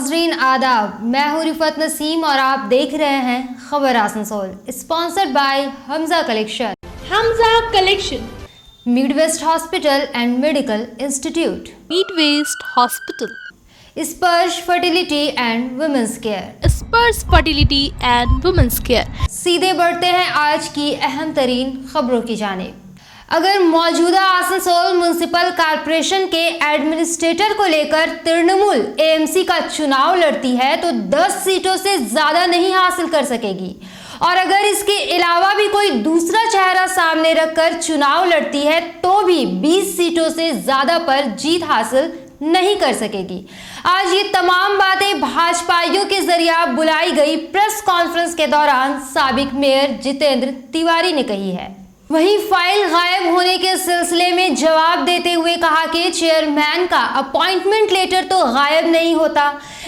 नाजरीन आदाब, मैं हूँ रिफत नसीम और आप देख रहे हैं खबर Asansol, sponsored by Hamza collection. Hamza collection, Midwest hospital and medical institute, Midwest hospital, स्पर्श फर्टिलिटी एंड वुमेन्स केयर, स्पर्श फर्टिलिटी एंड वुमेन्स केयर। सीधे बढ़ते हैं आज की अहम तरीन खबरों की जानिब। अगर मौजूदा आसनसोल म्युनिसिपल कॉरपोरेशन के एडमिनिस्ट्रेटर को लेकर तृणमूल एएमसी का चुनाव लड़ती है तो 10 सीटों से ज्यादा नहीं हासिल कर सकेगी, और अगर इसके अलावा भी कोई दूसरा चेहरा सामने रखकर चुनाव लड़ती है तो भी 20 सीटों से ज्यादा पर जीत हासिल नहीं कर सकेगी। आज ये तमाम बातें भाजपाइयों के जरिए बुलाई गई प्रेस कॉन्फ्रेंस के दौरान साबिक मेयर जितेंद्र तिवारी ने कही है। वहीं फाइल गायब होने के सिलसिले में जवाब देते हुए कहा कि चेयरमैन का अपॉइंटमेंट लेटर तो गायब नहीं होता,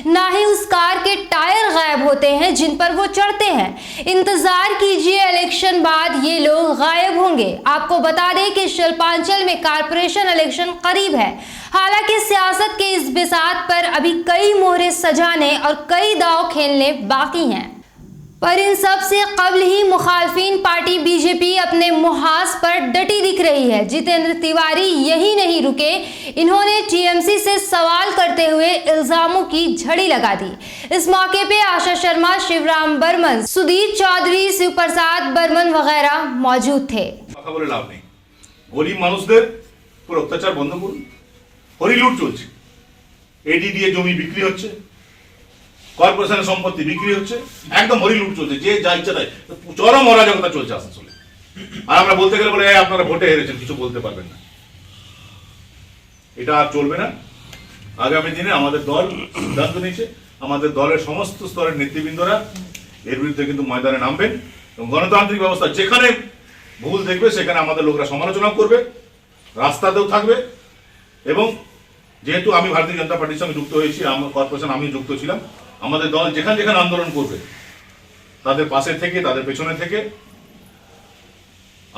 ना ही उस कार के टायर गायब होते हैं जिन पर वो चढ़ते हैं। इंतजार कीजिए, इलेक्शन बाद ये लोग गायब होंगे। आपको बता दें कि शिल्पांचल में कारपोरेशन इलेक्शन करीब है। हालांकि सियासत के इस बिसात पर अभी कई मोहरे सजाने और कई दांव खेलने बाकी हैं, पर इन सब से कबल ही मुखालफिन पार्टी बीजेपी अपने मुहाज पर डटी दिख रही है। जितेंद्र तिवारी यही नहीं रुके, इन्होंने टीएमसी से सवाल करते हुए इल्जामों की झड़ी लगा दी। इस मौके पे आशा शर्मा, शिवराम बर्मन, सुधीर चौधरी, शिव प्रसाद बर्मन वगैरह मौजूद थे। गरीब মানুষদের পুরো অত্যাচার বন্ধ করুন। হরিলুট চলছে, এডি দিয়ে জমি বিক্রি হচ্ছে, কর্পোরেশনের সম্পত্তি বিক্রি হচ্ছে, একদম হরিলুট চলছে, যে যা ইচ্ছা তাই চরম অরাজকতা চলছে আসানসোলে। আর আমরা বলতে গেলে বলে আপনারা ভোটে হেরেছেন, কিছু বলতে পারবেন না। এটা আর চলবে না। আগামী দিনে আমাদের দল সিদ্ধান্ত নিয়েছে, আমাদের দলের সমস্ত স্তরের নেতৃবৃন্দরা এর বিরুদ্ধে কিন্তু ময়দানে নামবেন এবং গণতান্ত্রিক ব্যবস্থা যেখানে ভুল দেখবে সেখানে আমাদের লোকরা সমালোচনা করবে, রাস্তাতেও থাকবে। এবং যেহেতু আমি ভারতীয় জনতা পার্টির সঙ্গে যুক্ত হয়েছি, আমার কর্পোরেশন আমি যুক্ত ছিলাম, আমাদের দল যেখানে যেখানে আন্দোলন করবে তাদের পাশে থেকে, তাদের পেছনে থেকে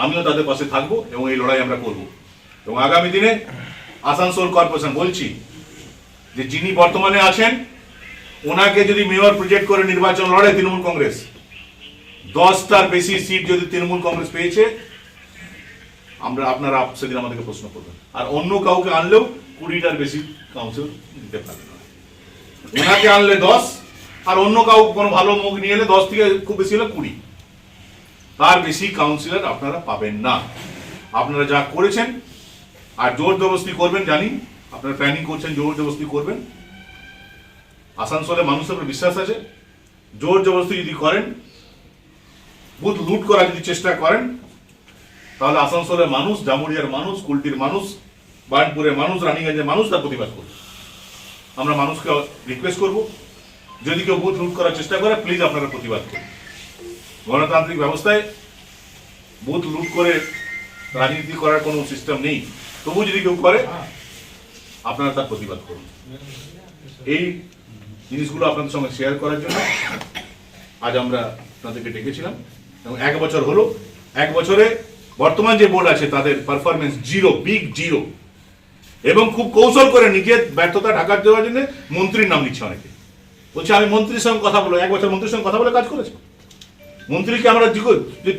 আমিও তাদের পাশে থাকবো এবং এই লড়াই আমরা করব। এবং আগামী দিনে আসানসোল কর্পোরেশন বলছি যে যিনি বর্তমানে আছেন ওনাকে যদি মেয়র প্রজেক্ট করে নির্বাচন লড়ে তৃণমূল কংগ্রেস, 10টার বেশি সিট যদি তৃণমূল কংগ্রেস পেয়েছে, আপনারা সেদিন আমাদেরকে প্রশ্ন করবেন। আর অন্য কাউকে আনলেও 20টার বেশি কাউন্সিল দিতে পারবেন। ওনাকে আনলে 10, আর অন্য কাউ কোনো ভালো মুখ নিয়ে এলে 10 থেকে খুব বেশি হলে 20, তার বেশি কাউন্সিলর আপনারা পাবেন না। আপনারা যা করেছেন আর জোর জবরদস্তি করবেন, জানি আপনারা প্ল্যানিং করছেন, জোর জবরদস্তি করবেন। আসানসোলে মানুষের উপর বিশ্বাস আছে, জোর জবরদস্তি যদি করেন, বুথ লুট করার যদি চেষ্টা করেন, তাহলে আসানসোলের মানুষ, জামুরিয়ার মানুষ, কুলটির মানুষ, বার্নপুরের মানুষ, রানীগঞ্জের মানুষ তার প্রতিবাদ করবে। আমরা মানুষকে রিকোয়েস্ট করব, যদি কেউ বুথ লুট করার চেষ্টা করে প্লিজ আপনারা প্রতিবাদ করুন। গণতান্ত্রিক ব্যবস্থায় বুথ লুট করে রাজনীতি করার কোনো সিস্টেম নেই, তবু যদি কেউ করে আপনারা তার প্রতিবাদ করুন। এই জিনিসগুলো আপনাদের সঙ্গে শেয়ার করার জন্য আজ আমরা আপনাদেরকে ডেকেছিলাম। এবং 1 বছর হলো, 1 বছরে বর্তমান যে বোর্ড আছে তাদের পারফরমেন্স জিরো, বিগ জিরো। এবং খুব কৌশল করে নিজের ব্যর্থতা ঢাকা দেওয়ার জন্য মন্ত্রীর নাম নিচ্ছে অনেকে, বলছে আমি মন্ত্রীর সঙ্গে কথা বলবো। 1 বছর মন্ত্রীর সঙ্গে কথা বলে কাজ করেছে। মন্ত্রীকে আমরা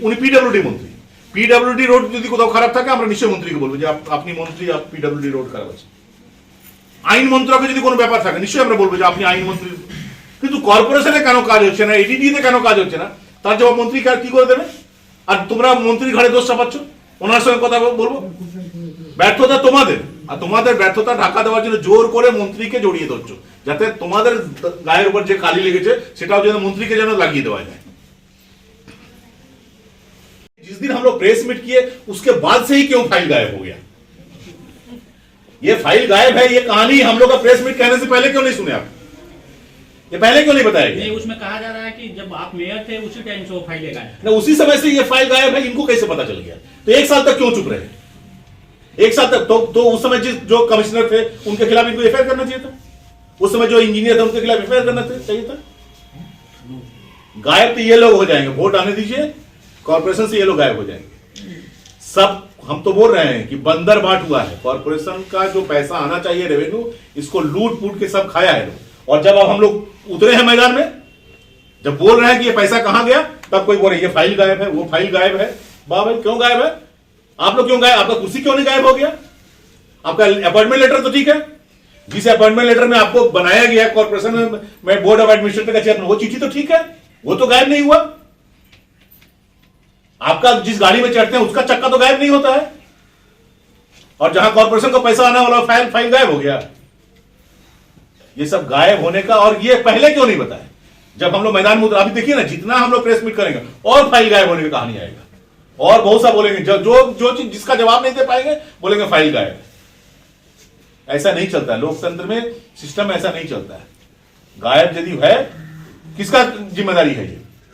উনি পিডব্লিউডি মন্ত্রী, পিডব্লিউডি রোড যদি কোথাও খারাপ থাকে আমরা নিশ্চয়ই মন্ত্রীকে বলবো যে আপনি মন্ত্রী, পিডব্লিউডি রোড খারাপ আছে। আইন মন্ত্রকে যদি কোনো ব্যাপার থাকে নিশ্চয়ই আমরা বলবো যে আপনি আইন মন্ত্রী। কিন্তু কর্পোরেশনে কেন কাজ হচ্ছে না, এডিডিতে কেন কাজ হচ্ছে না, তার জবাব মন্ত্রী কি করে দেবে? আর তোমরা মন্ত্রীর ঘাড়ে দোষ চাপাচ্ছ, ওনার সঙ্গে কথা বলবো। ব্যর্থতা তোমাদের, আর তোমাদের ব্যর্থতা ঢাকা দেওয়ার জন্য জোর করে মন্ত্রীকে জড়িয়ে ধরছো, যাতে তোমাদের গায়ের উপর যে কালি লেগেছে সেটাও যেন মন্ত্রীকে যেন লাগিয়ে দেওয়া যায়। जिस दिन हम लोग प्रेस मीट किए उसके बाद से ही क्यों फाइल गायब हो गया? ये फाइल गायब है, ये कहानी हम लोग का प्रेस मीट कहने से पहले क्यों नहीं सुने आप? ये पहले क्यों नहीं बताया? नहीं, उसमें कहा जा रहा है कि जब आप मेयर थे उसी टाइम से वो फाइल गायब है। उसी समय से ये फाइल गायब है, इनको कैसे पता चल गया? तो 1 साल तक क्यों चुप रहे? 1 साल तक तो उस समय जो कमिश्नर थे उनके खिलाफ इनको एफआईआर करना चाहिए था। उस समय जो इंजीनियर थे उनके खिलाफ एफआईआर करना चाहिए था। गायब तो ये लोग हो जाएंगे, वोट आने दीजिए, कॉर्पोरेशन से ये लोग गायब हो जाएंगे सब। हम तो बोल रहे हैं कि बंदर बाट हुआ है, कॉर्पोरेशन का जो पैसा आना चाहिए रेवेन्यू, इसको लूट फूट के सब खाया है लोग। और जब अब हम लोग उतरे हैं मैदान में, जब बोल रहे हैं कि ये पैसा कहां गया, तब कोई बोले ये फाइल गायब है, वो फाइल गायब है। वाह भाई, क्यों गायब है? आप लोग क्यों गायब? आपका कुर्सी क्यों नहीं गायब हो गया? आपका अपॉइंटमेंट लेटर तो ठीक है, जिस अपॉइंटमेंट लेटर में आपको बनाया गया कॉर्पोरेशन में बोर्ड ऑफ एडमिनिस्ट्रेटर का चेयरमैन, वो चिट्ठी तो ठीक है, वो तो गायब नहीं हुआ। आपका जिस गाड़ी में चढ़ते हैं उसका चक्का तो गायब नहीं होता है, और जहां कॉर्पोरेशन को पैसा आना वाला फाइल गायब हो गया। ये सब गायब होने का, और ये पहले क्यों नहीं बताया? जब हम लोग मैदान में अभी देखिए ना, जितना हम लोग प्रेस मीट करेंगे और फाइल गायब होने की कहानी आएगा, और बहुत सा बोलेंगे जो चीज जिसका जवाब नहीं दे पाएंगे बोलेंगे फाइल गायब है। ऐसा नहीं चलता है लोकतंत्र में, सिस्टम ऐसा नहीं चलता है। गायब यदि है, किसका जिम्मेदारी है?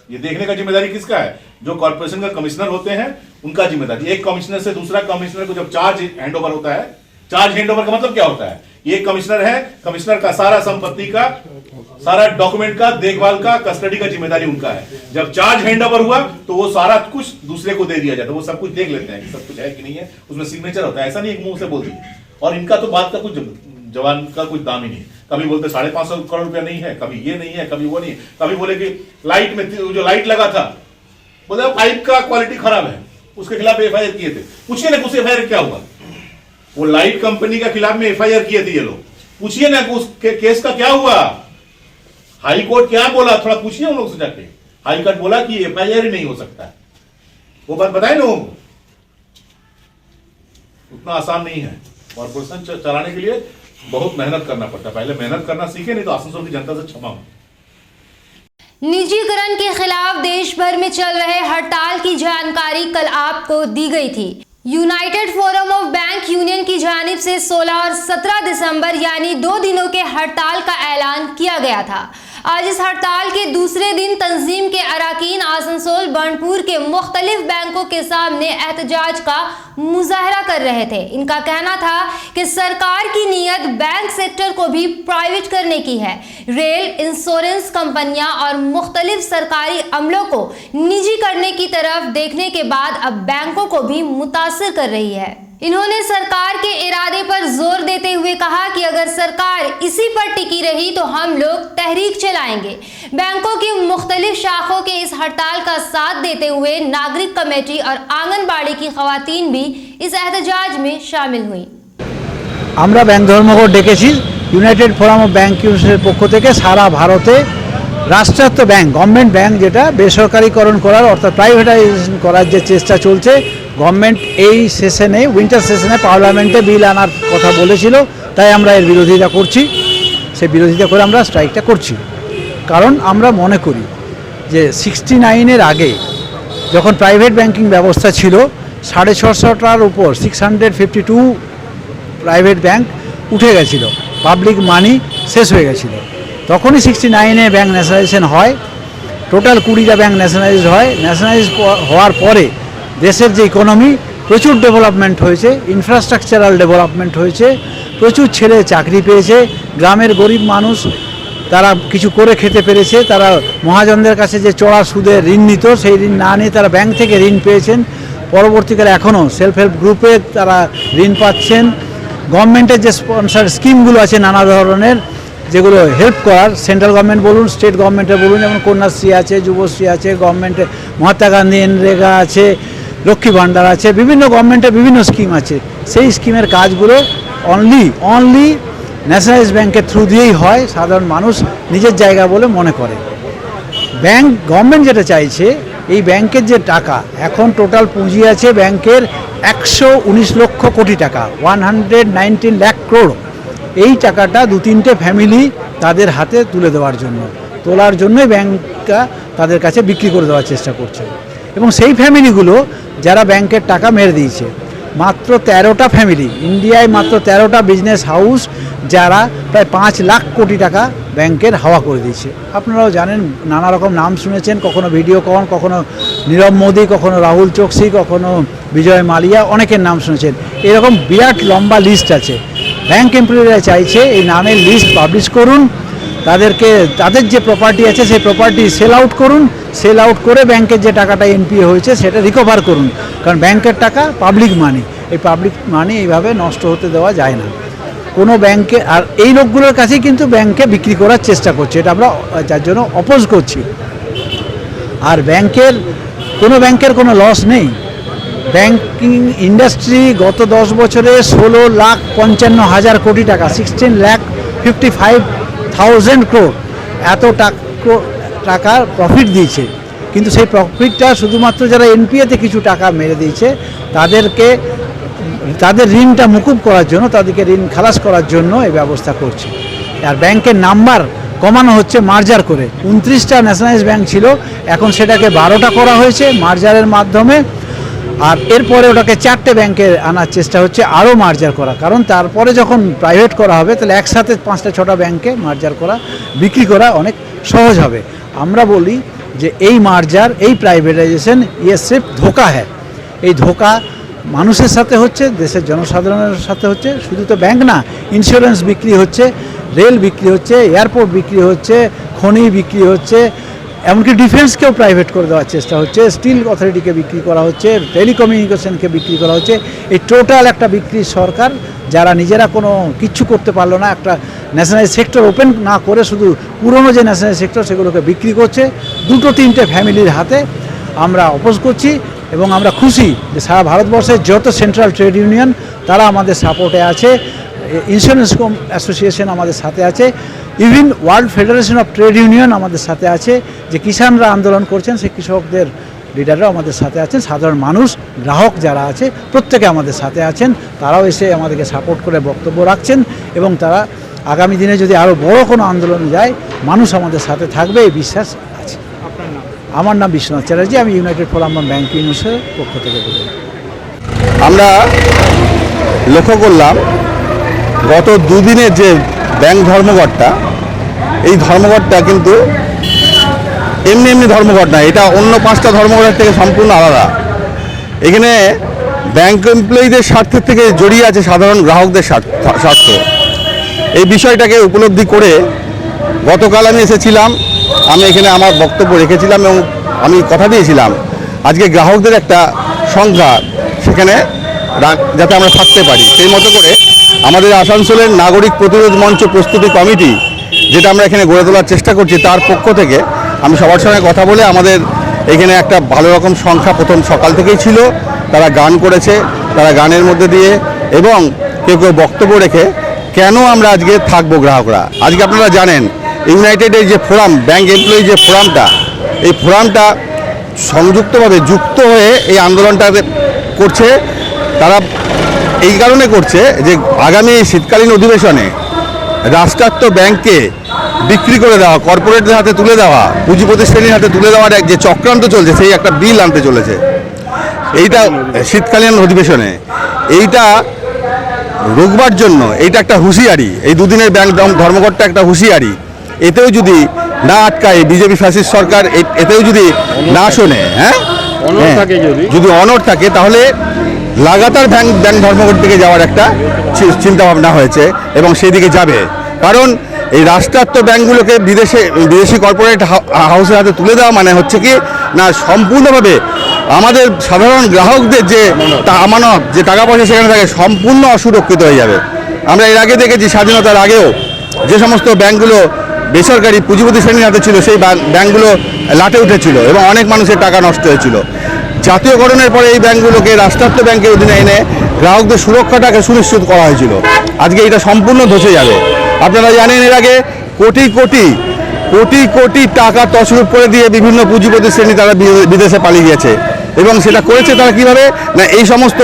ये देखने का जिम्मेदारी किसका है? जो कॉर्पोरेशन का कमिश्नर होते हैं उनका जिम्मेदारी। एक कमिश्नर से दूसरा कमिश्नर को जब चार्ज हैंडओवर होता है, चार्ज हैंडओवर का मतलब क्या होता है? ये कमिश्नर है, कमिश्नर का सारा संपत्ति का, सारा डॉक्यूमेंट का, देखभाल का, कस्टडी का जिम्मेदारी उनका है। जब चार्ज हैंडओवर हुआ तो वो सारा कुछ दूसरे को दे दिया जाता है, वो सब कुछ देख लेते हैं कि सब कुछ है कि नहीं है, उसमें सिग्नेचर होता है। ऐसा नहीं एक मुंह से बोल दिया। और इनका तो बात का कुछ जवान का कुछ दाम ही नहीं है। कभी बोलते 550 करोड़ रुपया नहीं है, कभी ये नहीं है, कभी वो नहीं है, कभी बोले कि लाइट में जो लाइट लगा था, बोले पाइप का क्वालिटी खराब है, उसके खिलाफ एफआईआर किए थे। पूछिए ना उस एफआईआर क्या हुआ? वो लाइट कंपनी के खिलाफ में एफआईआर किए थे ये लोग, पूछिए ना उस केस का क्या हुआ? हाई कोर्ट क्या बोला? थोड़ा पूछिए उन लोग से जाके। हाई कोर्ट बोला कि एफआईआर ही नहीं हो सकता। वो बात बताए लोगों को। उतना आसान नहीं है। कॉर्पोरेशन चलाने के लिए बहुत मेहनत करना पड़ता है। पहले मेहनत करना सीखे, नहीं तो आसनसोल की जनता से क्षमा हो। निजीकरण के खिलाफ देश भर में चल रहे हड़ताल की जानकारी कल आपको दी गई थी। United forum of bank union की जानिब से 16 और 17 दिसंबर यानी 2 दिनों के हड़ताल का ऐलान किया गया था। आज इस हड़ताल के दूसरे दिन तंजीम के अराकीन आसनसोल बर्नपुर के मुख्तलिफ बैंकों के सामने एहतजाज का मुजाहरा कर रहे थे। इनका कहना था कि सरकार की नीयत बैंक सेक्टर को भी प्राइवेट करने की है। रेल, इंश्योरेंस कंपनियां और मुख्तलिफ सरकारी अमलों को निजी करने की तरफ देखने के बाद अब बैंकों को भी मुतासिर कर रही है। इन्होंने सरकार के इरादे पर जोर देते हुए कहा कि अगर सरकार इसी पर टिकी रही तो हम लोग तहरीक चलाएंगे। बैंकों की मुख्तलिफ शाखों के इस हड़ताल का साथ देते हुए नागरिक कमेटी और आंगनबाड़ी की खवातीन भी इस एहतजाज में शामिल हुई। আমরা ব্যাংক ধর্মঘট ডেকেছি ইউনাইটেড ফোরাম অফ ব্যাংক ইউনিয়নের পক্ষ থেকে। সারা ভারতে রাষ্ট্রায়ত্ত ব্যাংক, গভর্নমেন্ট ব্যাংক যেটা বেসরকারিকরণ করার অর্থাৎ প্রাইভেটাইজেশন করার যে চেষ্টা চলছে, গভর্নমেন্ট এই সেশনে, উইন্টার সেশনে পার্লামেন্টে বিল আনার কথা বলেছিল, তাই আমরা এর বিরোধিতা করছি। সেই বিরোধিতা করে আমরা স্ট্রাইকটা করছি। কারণ আমরা মনে করি যে 69-এর আগে যখন প্রাইভেট ব্যাংকিং ব্যবস্থা ছিল 650টার উপর 652 প্রাইভেট ব্যাংক উঠে গেছিলো, পাবলিক মানি শেষ হয়ে গেছিলো। তখনই 69-এ ব্যাংক ন্যাশনালাইজেশন হয়। টোটাল 20টা ব্যাংক ন্যাশনালাইজ হয়। ন্যাশনালাইজ হওয়ার পরে দেশের যে ইকোনমি প্রচুর ডেভেলপমেন্ট হয়েছে, ইনফ্রাস্ট্রাকচারাল ডেভেলপমেন্ট হয়েছে, প্রচুর ছেলে চাকরি পেয়েছে, গ্রামের গরিব মানুষ তারা কিছু করে খেতে পেরেছে, তারা মহাজনদের কাছে যে চড়া সুদে ঋণ নিত সেই ঋণ না নিয়ে তারা ব্যাংক থেকে ঋণ পেয়েছেন। পরবর্তীকালে এখনও সেলফ হেল্প গ্রুপে তারা ঋণ পাচ্ছেন। গভর্নমেন্টের যে স্পন্সার স্কিমগুলো আছে নানা ধরনের, যেগুলো হেল্প করার, সেন্ট্রাল গভর্নমেন্ট বলুন, স্টেট গভর্নমেন্টের বলুন, যেমন কন্যাশ্রী আছে, যুবশ্রী আছে, গভর্নমেন্টের মহাত্মা গান্ধী এনরেগা আছে, লক্ষ্মী ভাণ্ডার আছে, বিভিন্ন গভর্নমেন্টের বিভিন্ন স্কিম আছে। সেই স্কিমের কাজগুলো অনলি ন্যাশনালাইজ ব্যাংকের থ্রু দিয়েই হয়, সাধারণ মানুষ নিজের জায়গা বলে মনে করে। ব্যাংক, গভর্নমেন্ট যেটা চাইছে, এই ব্যাংকের যে টাকা এখন টোটাল পুঁজি আছে ব্যাংকের 119 লক্ষ কোটি টাকা, 119 লাখ ক্রোড়। এই টাকাটা 2-3টে ফ্যামিলি তাদের হাতে তুলে দেওয়ার জন্য, তোলার জন্যই ব্যাংকটা তাদের কাছে বিক্রি করে দেওয়ার চেষ্টা করছে। এবং সেই ফ্যামিলিগুলো যারা ব্যাংকের টাকা মেরে দিয়েছে, মাত্র 13টা ফ্যামিলি, ইন্ডিয়ায় মাত্র 13টা বিজনেস হাউস যারা প্রায় 5 লাখ কোটি টাকা ব্যাংকের হাওয়া করে দিয়েছে। আপনারাও জানেন, নানা রকম নাম শুনেছেন, কখনো ভিডিওকন, কখনো নীরব মোদি, কখনো রাহুল চোকসি, কখনো বিজয় মালিয়া, অনেকের নাম শুনেছেন। এরকম বিরাট লম্বা লিস্ট আছে। ব্যাংক এমপ্লয়িরা চাইছে এই নামের লিস্ট পাবলিশ করুন, তাদেরকে তাদের যে প্রপার্টি আছে সেই প্রপার্টি সেল আউট করুন, সেল আউট করে ব্যাংকের যে টাকাটা এনপিএ হয়েছে সেটা রিকভার করুন। কারণ ব্যাংকের টাকা পাবলিক মানি, এই পাবলিক মানি এইভাবে নষ্ট হতে দেওয়া যায় না। কোনো ব্যাংকে, আর এই লোকগুলোর কাছেই কিন্তু ব্যাংকে বিক্রি করার চেষ্টা করছে, এটা আমরা যার জন্য অপোজ করছি। আর কোনো ব্যাংকের কোনো লস নেই। ব্যাংকিং ইন্ডাস্ট্রি গত 10 বছরে 16,55,000 কোটি টাকা, 16,55,000 crore এত টাকার প্রফিট দিয়েছে। কিন্তু সেই প্রফিটটা শুধুমাত্র যারা এনপিএতে কিছু টাকা মেরে দিয়েছে তাদের ঋণটা মুকুব করার জন্য, তাদেরকে ঋণ খালাস করার জন্য এই ব্যবস্থা করছে। আর ব্যাংকের নাম্বার কমানো হচ্ছে মার্জার করে। 29টা ন্যাশনালাইজ ব্যাংক ছিল, এখন সেটাকে 12টা করা হয়েছে মার্জারের মাধ্যমে। আর এরপরে ওটাকে 4টে ব্যাংকে আনার চেষ্টা হচ্ছে, আরও মার্জার করা। কারণ তারপরে যখন প্রাইভেট করা হবে তাহলে একসাথে 5টা-6টা ব্যাংকে মার্জার করা, বিক্রি করা অনেক সহজ হবে। আমরা বলি যে এই মার্জার, এই প্রাইভেটাইজেশন সির্ফ ধোকা হ্যাঁ। এই ধোকা মানুষের সাথে হচ্ছে, দেশের জনসাধারণের সাথে হচ্ছে। শুধু তো ব্যাংক না, ইন্স্যুরেন্স বিক্রি হচ্ছে, রেল বিক্রি হচ্ছে, এয়ারপোর্ট বিক্রি হচ্ছে, খনি বিক্রি হচ্ছে, এমনকি ডিফেন্সকেও প্রাইভেট করে দেওয়ার চেষ্টা হচ্ছে, স্টিল অথরিটিকে বিক্রি করা হচ্ছে, টেলিকমিউনিকেশনকে বিক্রি করা হচ্ছে। এই টোটাল একটা বিক্রি সরকার, যারা নিজেরা কোনো কিচ্ছু করতে পারলো না, একটা ন্যাশনালাইজ সেক্টর ওপেন না করে শুধু পুরনো যে ন্যাশনালাইজ সেক্টর সেগুলোকে বিক্রি করছে 2-3টে ফ্যামিলির হাতে। আমরা অপোজ করছি এবং আমরা খুশি যে সারা ভারতবর্ষের যত সেন্ট্রাল ট্রেড ইউনিয়ন তারা আমাদের সাপোর্টে আছে, ইন্স্যুরেন্স অ্যাসোসিয়েশন আমাদের সাথে আছে, even world federation of trade union আমাদের সাথে আছে। যে কিষাণরা আন্দোলন করছেন সেই কৃষকদের লিডাররাও আমাদের সাথে আছেন, সাধারণ মানুষ, গ্রাহক যারা আছে প্রত্যেকে আমাদের সাথে আছেন। তারাও এসে আমাদেরকে সাপোর্ট করে বক্তব্য রাখছেন এবং তারা আগামী দিনে যদি আরও বড় কোনো আন্দোলনে যায় মানুষ আমাদের সাথে থাকবে, এই বিশ্বাস আছে। আমার নাম বিশ্বনাথ চ্যাটার্জি, আমি ইউনাইটেড ফোরাম অফ ব্যাংক ইউনিয়নের পক্ষ থেকে বলি। আমরা লক্ষ্য করলাম গত দুদিনের যে ব্যাংক ধর্মঘটটা, এই ধর্মঘটটা কিন্তু এমনি ধর্মঘট না, এটা অন্য 5টা ধর্মঘটের থেকে সম্পূর্ণ আলাদা। এখানে ব্যাংক এমপ্লয়ীদের স্বার্থের থেকে জড়িয়ে আছে সাধারণ গ্রাহকদের স্বার্থ। এই বিষয়টাকে উপলব্ধি করে গতকাল আমি এসেছিলাম, আমি এখানে আমার বক্তব্য রেখেছিলাম এবং আমি কথা দিয়েছিলাম আজকে গ্রাহকদের একটা সংখ্যা সেখানে যাতে আমরা থাকতে পারি। সেই মতো করে আমাদের আসানসোলের নাগরিক প্রতিরোধ মঞ্চ প্রস্তুতি কমিটি, যেটা আমরা এখানে গড়ে তোলার চেষ্টা করছি, তার পক্ষ থেকে আমি সবার সঙ্গে কথা বলে আমাদের এখানে একটা ভালো রকম সংখ্যা প্রথম সকাল থেকেই ছিল। তারা গান করেছে, তারা গানের মধ্যে দিয়ে এবং কেউ বক্তব্য রেখে কেন আমরা আজকে থাকবো গ্রাহকরা। আজকে আপনারা জানেন ইউনাইটেডের যে ফোরাম, ব্যাংক এমপ্লয়ি যে ফোরামটা, এই ফোরামটা সংযুক্তভাবে যুক্ত হয়ে এই আন্দোলনটা করছে। তারা এই কারণে করছে যে আগামী শীতকালীন অধিবেশনে রাষ্ট্রায়ত্ত ব্যাংককে বিক্রি করে দেওয়া, কর্পোরেটদের হাতে তুলে দেওয়া, পুঁজিপতি শ্রেণীর হাতে তুলে দেওয়ার যে চক্রান্ত চলছে, সেই একটা বিল আনতে চলেছে এইটা শীতকালীন অধিবেশনে। এইটা রোকবার জন্য এইটা একটা হুঁশিয়ারি, এই দুদিনের ব্যাংক ধর্মঘটটা একটা হুঁশিয়ারি। এতেও যদি না আটকায় বিজেপি ফ্যাসিস্ট সরকার, এতেও যদি না শোনে, যদি অনড় থাকে, তাহলে লাগাতার ব্যাংক ধর্মঘট দিকে যাওয়ার একটা চিন্তা ভাবনা হয়েছে এবং সেই দিকে যাবে। কারণ এই রাষ্ট্রায়ত্ত ব্যাংকগুলোকে বিদেশি কর্পোরেট হাউসের হাতে তুলে দেওয়া মানে হচ্ছে কি না, সম্পূর্ণভাবে আমাদের সাধারণ গ্রাহকদের যে আমানত, যে টাকা পয়সা সেখানে থাকে, সম্পূর্ণ অসুরক্ষিত হয়ে যাবে। আমরা এর আগে দেখেছি স্বাধীনতার আগেও যে সমস্ত ব্যাংকগুলো বেসরকারি পুঁজিপতি শ্রেণীর হাতে ছিল, সেই ব্যাংকগুলো লাটে উঠেছিল এবং অনেক মানুষের টাকা নষ্ট হয়েছিল। জাতীয়করণের পরে এই ব্যাংকগুলোকে রাষ্ট্রায়ত্ত ব্যাংকের অধীনে এনে গ্রাহকদের সুরক্ষাটাকে সুনিশ্চিত করা হয়েছিল। আজকে এটা সম্পূর্ণ ধসে যাবে। আপনারা জানেন এর আগে কোটি কোটি টাকা তছরূপ করে দিয়ে বিভিন্ন পুঁজিপতি শ্রেণী তারা বিদেশে পালিয়ে গেছে এবং সেটা করেছে তারা কিভাবে না, এই সমস্ত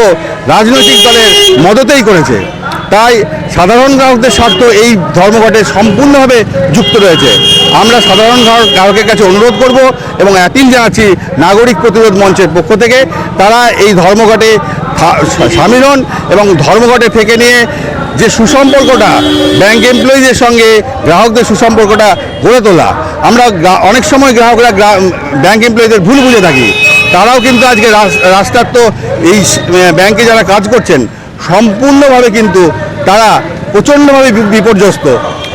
রাজনৈতিক দলের মদতেই করেছে। তাই সাধারণ গ্রাহকদের স্বার্থ এই ধর্মঘটে সম্পূর্ণভাবে যুক্ত রয়েছে। আমরা সাধারণ গ্রাহকের কাছে অনুরোধ করব এবং অ্যাপিল জানাচ্ছি নাগরিক প্রতিরোধ মঞ্চের পক্ষ থেকে, তারা এই ধর্মঘটে সামিল হন এবং ধর্মঘটে থেকে নিয়ে যে সুসম্পর্কটা ব্যাংক এমপ্লয়িদের সঙ্গে গ্রাহকদের সুসম্পর্কটা গড়ে তোলা। আমরা অনেক সময় গ্রাহকরা ব্যাংক এমপ্লয়িদের ভুল বুঝে থাকি, তারাও কিন্তু আজকে রাষ্ট্রায়ত্ত এই ব্যাংকে যারা কাজ করছেন সম্পূর্ণভাবে কিন্তু তারা প্রচণ্ডভাবে বিপর্যস্ত।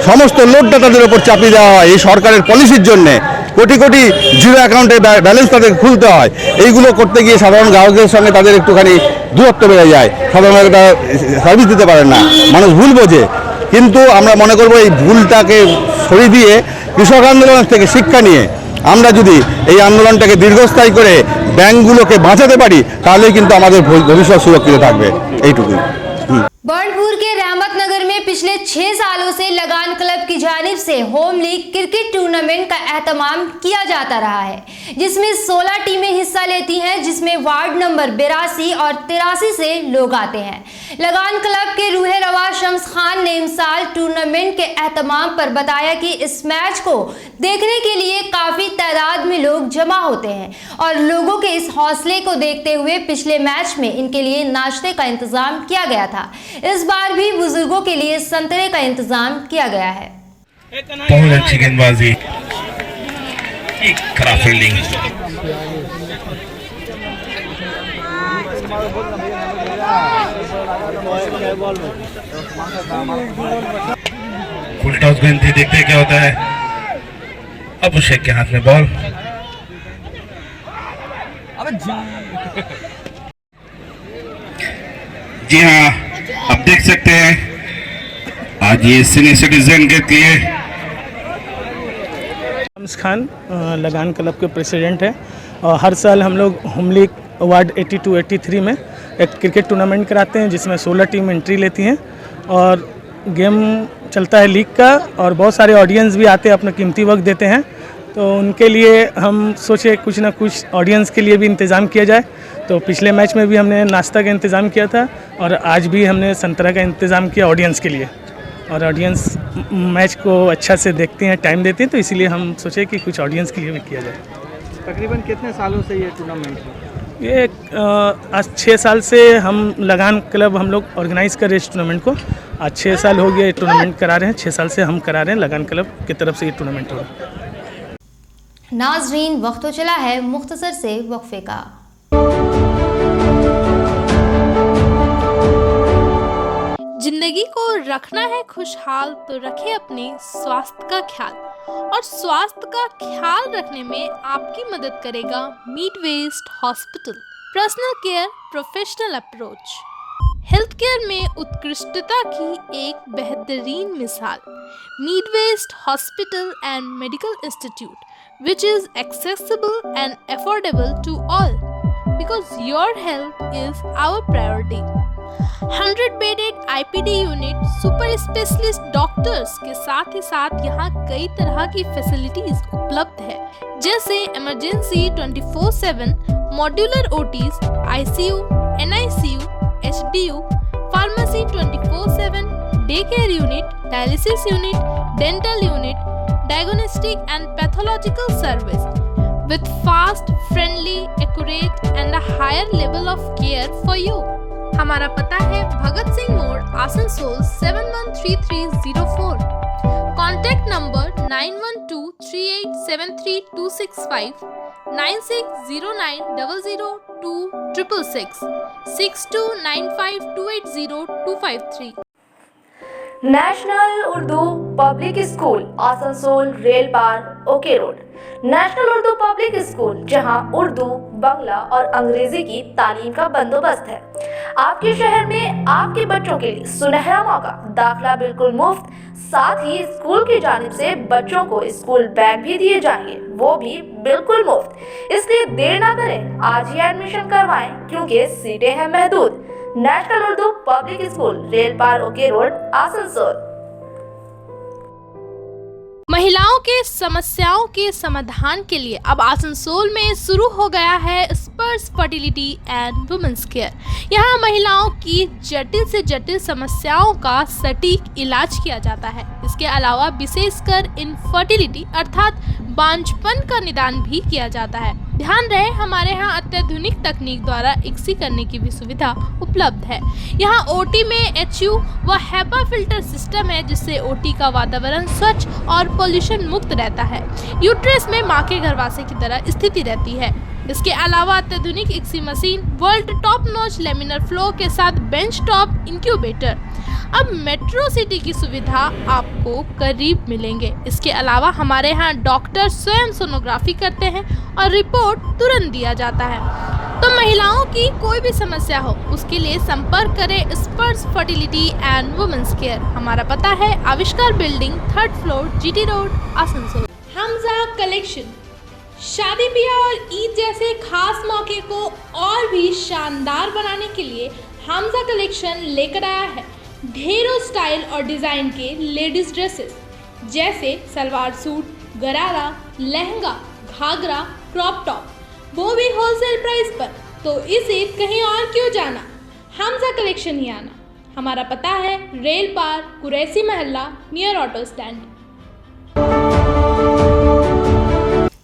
সমস্ত লোডটা তাদের ওপর চাপিয়ে দেওয়া হয় এই সরকারের পলিসির জন্যে। কোটি জিরো অ্যাকাউন্টে ব্যালেন্স তাদের খুলতে হয়। এইগুলো করতে গিয়ে সাধারণ গ্রাহকদের সঙ্গে তাদের একটুখানি দূরত্ব বেড়ে যায়, সাধারণ গ্রাহকরা সার্ভিস দিতে পারেন না, মানুষ ভুল বোঝে। কিন্তু আমরা মনে করব এই ভুলটাকে সরিয়ে দিয়ে কৃষক আন্দোলন থেকে শিক্ষা নিয়ে আমরা যদি এই আন্দোলনটাকে দীর্ঘস্থায়ী করে ব্যাংকগুলোকে বাঁচাতে পারি তাহলেই কিন্তু আমাদের ভবিষ্যৎ সুরক্ষিত থাকবে। এইটুকুই। बर्नपुर के रहमतनगर में पिछले 6 सालों से लगान क्लब की जानिब से होम लीग क्रिकेट टूर्नामेंट का एहतमाम किया जाता रहा है, जिसमें 16 टीमें हिस्सा लेती हैं, जिसमें वार्ड नंबर 82 और 83 से लोग आते हैं। लगान क्लब के रूहे रवा शम्स खान ने इस साल टूर्नामेंट के एहतमाम पर बताया कि इस मैच को देखने के लिए काफ़ी तादाद में लोग जमा होते हैं और लोगों के इस हौसले को देखते हुए पिछले मैच में इनके लिए नाश्ते का इंतज़ाम किया गया था। इस बार भी बुजुर्गों के लिए संतरे का इंतजाम किया गया है। बहुत अच्छी गेंदबाजी, एक खराब फील्डिंग। फुल टॉस गेंद थी, देखते हैं क्या होता है। अब शेख के हाथ में बॉल। जी हाँ, आप देख सकते हैं आज ये सीनियर सिटीजन के लिए शम्स खान लगान क्लब के प्रेसिडेंट है और हर साल हम लोग होम लीग वार्ड 82-83 में एक क्रिकेट टूर्नामेंट कराते हैं जिसमें 16 टीम एंट्री लेती हैं और गेम चलता है लीग का और बहुत सारे ऑडियंस भी आते हैं, अपना कीमती वक्त देते हैं। तो उनके लिए हम सोचे कुछ ना कुछ ऑडियंस के लिए भी इंतज़ाम किया जाए। तो पिछले मैच में भी हमने नाश्ता का इंतज़ाम किया था और आज भी हमने संतरा का इंतज़ाम किया ऑडियंस के लिए। और ऑडियंस मैच को अच्छा से देखते हैं, टाइम देते हैं, तो इसीलिए हम सोचे कि कुछ ऑडियंस के लिए भी किया जाए। तकरीबन कितने सालों से ये टूर्नामेंट है? ये आज 6 साल से हम लगान क्लब हम लोग ऑर्गेनाइज़ कर रहे हैं इस टूर्नामेंट को। आज 6 साल हो गया ये टूर्नामेंट करा रहे हैं, 6 साल से हम करा रहे हैं, लगान क्लब की तरफ से ये टूर्नामेंट हो रहा है। नाजरीन, वक्त तो चला है मुख्तसर से वक्फे का। जिंदगी को रखना है खुशहाल तो रखें अपने स्वास्थ्य का ख्याल, और स्वास्थ्य का ख्याल रखने में आपकी मदद करेगा Midwest hospital. Personal care, professional approach. Health care में उत्कृष्टता की एक बेहतरीन मिसाल Midwest hospital and medical institute, which is accessible and affordable to all because your health is our priority. 100-bedded IPD unit, super specialist doctors के साथ ही साथ यहाँ कई तरह की फैसिलिटीज उपलब्ध है, जैसे emergency 24/7, modular OTs, ICU, NICU, HDU, pharmacy 24/7, day care unit, dialysis unit, dental unit, diagnostic and pathological service with fast, friendly, accurate and a higher level of care for you. हमारा पता है भगत सिंह मोड़, Asansol 713304। Contact number 9123873265, 9609002666, 6295280253। National Urdu public school, Asansol rail पार, OK road. National Urdu public school, जहां उर्दू, बांग्ला और अंग्रेजी की तालीम का बंदोबस्त है। आपके शहर में आपके बच्चों के लिए सुनहरा मौका, दाखिला बिल्कुल मुफ्त, साथ ही स्कूल की जानिब से बच्चों को स्कूल बैग भी दिए जाएंगे, वो भी बिल्कुल मुफ्त। इसलिए देर ना करें, आज ही एडमिशन करवाएं क्योंकि सीटें हैं महदूद। National Urdu public school, rail पार, ओके रोड, आसनसोल। महिलाओं के समस्याओं के समाधान के लिए अब आसनसोल में शुरू हो गया है स्पर्श फर्टिलिटी एंड वुमेन्स केयर। यहाँ महिलाओं की जटिल से जटिल समस्याओं का सटीक इलाज किया जाता है। इसके अलावा विशेषकर इनफर्टिलिटी अर्थात बांझपन का निदान भी किया जाता है। ध्यान रहे, हमारे यहाँ अत्याधुनिक तकनीक द्वारा इक्सी करने की भी सुविधा उपलब्ध है। यहाँ ओटी में HU व HEPA फिल्टर सिस्टम है, जिससे ओटी का वातावरण स्वच्छ और पोल्यूशन मुक्त रहता है। यूट्रस में माँ के गर्भाशय की तरह स्थिति रहती है। इसके अलावा अत्याधुनिक ICSI machine, world top notch laminar flow के साथ बेंच टॉप इंक्यूबेटर। अब मेट्रो सिटी की सुविधा आपको करीब मिलेंगे। इसके अलावा हमारे यहाँ डॉक्टर स्वयं सोनोग्राफी करते हैं और रिपोर्ट तुरंत दिया जाता है। तो महिलाओं की कोई भी समस्या हो उसके लिए संपर्क करें स्पर्श फर्टिलिटी एंड वुमेन्स केयर। हमारा पता है आविष्कार building, 3rd floor, GT road, Asansol. Hamza collection शादी ब्याह और ईद जैसे खास मौके को और भी शानदार बनाने के लिए हमजा कलेक्शन लेकर आया है ढेरों स्टाइल और डिज़ाइन के लेडीज ड्रेसेस जैसे सलवार सूट, गरारा, लहंगा, घाघरा, क्रॉप टॉप, वो भी होलसेल प्राइस पर। तो इसे कहीं और क्यों जाना, हमजा कलेक्शन ही आना। हमारा पता है रेल पार, कुरैसी मोहल्ला, नियर ऑटो स्टैंड।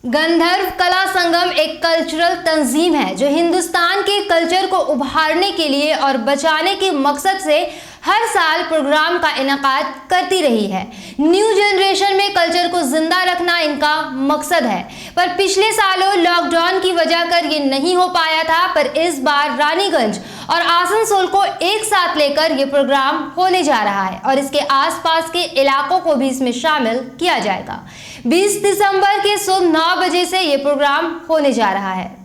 गंधर्व कला संगम एक कल्चरल तंजीम है जो हिंदुस्तान के कल्चर को उभारने के लिए और बचाने के मकसद से हर साल प्रोग्राम का इनेकाद करती रही है। न्यू जनरेशन में कल्चर को जिंदा रखना इनका मकसद है, पर पिछले सालों लॉकडाउन की वजह कर ये नहीं हो पाया था। पर इस बार रानीगंज और आसनसोल को एक साथ लेकर ये प्रोग्राम होने जा रहा है और इसके आसपास के इलाकों को भी इसमें शामिल किया जाएगा। 20 दिसंबर के सुबह 9 बजे से ये प्रोग्राम होने जा रहा है।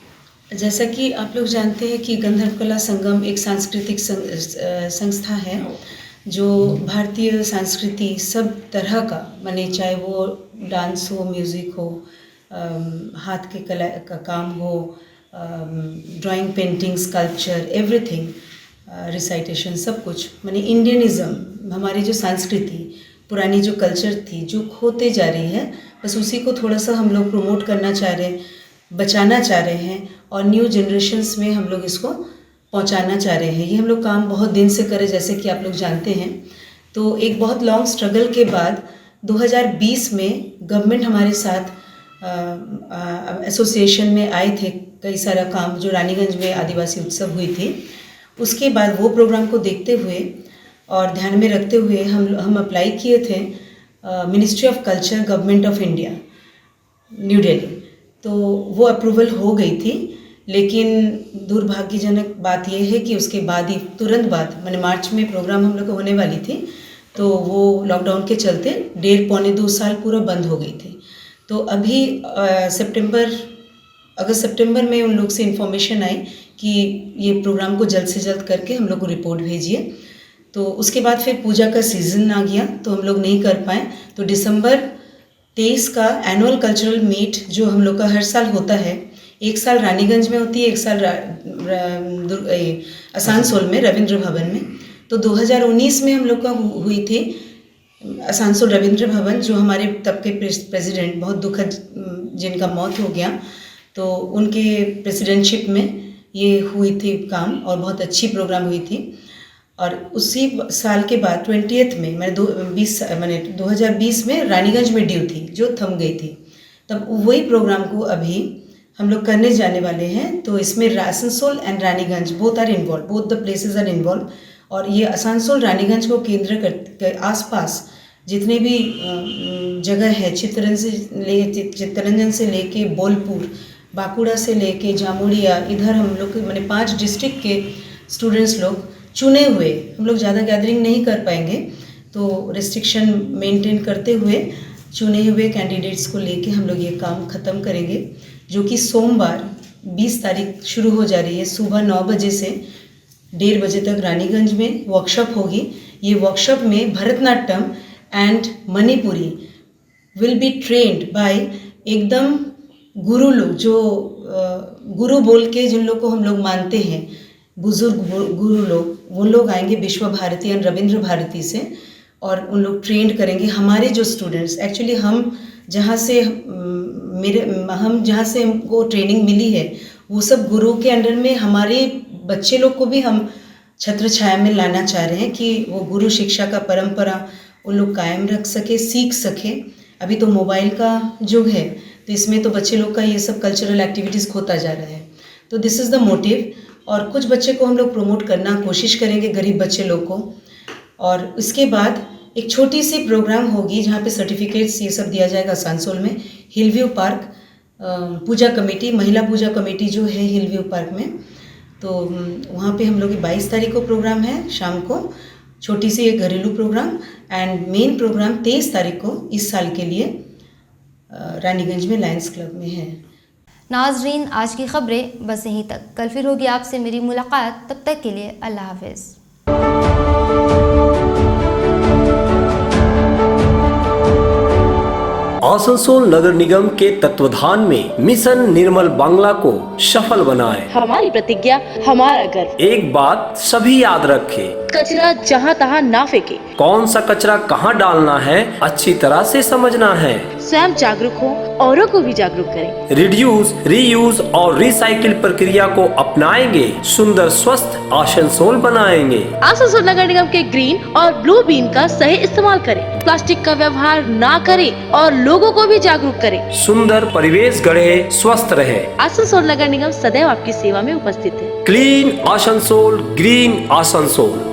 जैसा कि आप लोग जानते हैं कि गंधर्व कला संगम एक सांस्कृतिक संस्था है जो भारतीय संस्कृति सब तरह का, माने चाहे वो डांस हो, म्यूज़िक हो, हाथ के कला का काम हो, drawing, painting, sculpture, everything, recitation, सब कुछ, माने इंडियनिज़्म, हमारी जो संस्कृति, पुरानी जो कल्चर थी जो खोते जा रही है, बस उसी को थोड़ा सा हम लोग प्रमोट करना चाह रहे हैं, बचाना चाह रहे हैं और न्यू जनरेशन्स में हम लोग इसको पहुंचाना चाह रहे हैं। ये हम लोग काम बहुत दिन से करें, जैसे कि आप लोग जानते हैं। तो एक बहुत लॉन्ग स्ट्रगल के बाद 2020 में गवर्नमेंट हमारे साथ एसोसिएशन में आए थे। कई सारा काम जो रानीगंज में आदिवासी उत्सव हुई थी, उसके बाद वो प्रोग्राम को देखते हुए और ध्यान में रखते हुए हम अप्लाई किए थे ministry of culture, government of India, new Delhi. तो वो अप्रूवल हो गई थी, लेकिन दुर्भाग्यजनक बात यह है कि उसके बाद ही तुरंत बाद, माने मार्च में प्रोग्राम हम लोग को होने वाली थी, तो वो लॉकडाउन के चलते 1.5-2 साल पूरा बंद हो गई थी। तो अभी अगस्त सितंबर में उन लोग से इन्फॉर्मेशन आई कि ये प्रोग्राम को जल्द से जल्द करके हम लोग को रिपोर्ट भेजिए। तो उसके बाद फिर पूजा का सीज़न आ गया तो हम लोग नहीं कर पाए। तो दिसंबर 23 का एनुअल कल्चरल मीट जो हम लोग का हर साल होता है, एक साल रानीगंज में होती है, एक साल आसनसोल में रविंद्र भवन में। तो 2019 में हम लोग का हुई थी आसनसोल रविंद्र भवन, जो हमारे तब के प्रेसिडेंट, बहुत दुखद जिनका मौत हो गया, तो उनके प्रेसिडेंटशिप में ये हुई थी काम और बहुत अच्छी प्रोग्राम हुई थी। और उसी साल के बाद 20th में मैंने 2020 में रानीगंज में ड्यू थी जो थम गई थी, तब वही प्रोग्राम को अभी हम लोग करने जाने वाले हैं। तो इसमें Asansol and Raniganj both are involve, both the places are involve. और ये आसनसोल रानीगंज को केंद्र कर आसपास जितने भी जगह है, चित्तरंजन से लेके बोलपुर, बांकुड़ा से लेके जामुड़िया, इधर हम लोग मैंने 5 डिस्ट्रिक्ट के स्टूडेंट्स लोग चुने हुए, हम लोग ज़्यादा गैदरिंग नहीं कर पाएंगे तो रिस्ट्रिक्शन मेंटेन करते हुए चुने हुए कैंडिडेट्स को लेके हम लोग ये काम ख़त्म करेंगे, जो कि सोमवार 20 तारीख शुरू हो जा रही है। सुबह 9 बजे से 1:30 बजे तक रानीगंज में वर्कशॉप होगी। ये वर्कशॉप में Bharatanatyam and Manipuri will be trained by एकदम गुरु लोग, जो गुरु बोल के जिन लोग को हम लोग मानते हैं, बुजुर्ग गुरु लोग, वो लोग आएंगे विश्व भारती और रविंद्र भारती से और उन लोग ट्रेंड करेंगे। हमारे जो स्टूडेंट्स, एक्चुअली हम जहाँ से हमको ट्रेनिंग मिली है, वो सब गुरु के अंडर में हमारे बच्चे लोग को भी हम छत्र छाया में लाना चाह रहे हैं कि वो गुरु शिक्षा का परंपरा उन लोग कायम रख सके, सीख सके। अभी तो मोबाइल का युग है, तो इसमें तो बच्चे लोग का ये सब कल्चरल एक्टिविटीज़ खोता जा रहा है। तो दिस इज़ द मोटिव। और कुछ बच्चे को हम लोग प्रमोट करना कोशिश करेंगे, गरीब बच्चे लोग को। और उसके बाद एक छोटी सी प्रोग्राम होगी जहाँ पे सर्टिफिकेट्स ये सब दिया जाएगा आसनसोल में, हिलव्यू पार्क, पूजा कमेटी, महिला पूजा कमेटी जो है हिलव्यू पार्क में। तो वहाँ पे हम लोग 22 तारीख को प्रोग्राम है शाम को, छोटी सी एक घरेलू प्रोग्राम। एंड मेन प्रोग्राम 23 तारीख को इस साल के लिए रानीगंज में लायंस क्लब में है। नाजरीन, आज की खबरें बस यहीं तक। कल फिर होगी आपसे मेरी मुलाकात, तब तक के लिए अल्लाह हाफिज़। आसनसोल नगर निगम के तत्वाधान में मिशन निर्मल बांग्ला को सफल बनाएं। हमारी प्रतिज्ञा, हमारा गर्व। एक बात सभी याद रखें, कचरा जहाँ तहाँ ना फेंके। कौन सा कचरा कहाँ डालना है अच्छी तरह से समझना है। स्वयं जागरूक हो, औरों को भी जागरूक करें। रिड्यूस, रीयूज और रिसाइकिल प्रक्रिया को अपनाएंगे, सुंदर स्वस्थ आसनसोल बनाएंगे। आसनसोल नगर निगम के ग्रीन और ब्लू बीन का सही इस्तेमाल करें। प्लास्टिक का व्यवहार ना करें और लोगों को भी जागरूक करें। सुंदर परिवेश गढ़े, स्वस्थ रहे। आसनसोल नगर निगम सदैव आपकी सेवा में उपस्थित है। Clean Asansol, green Asansol.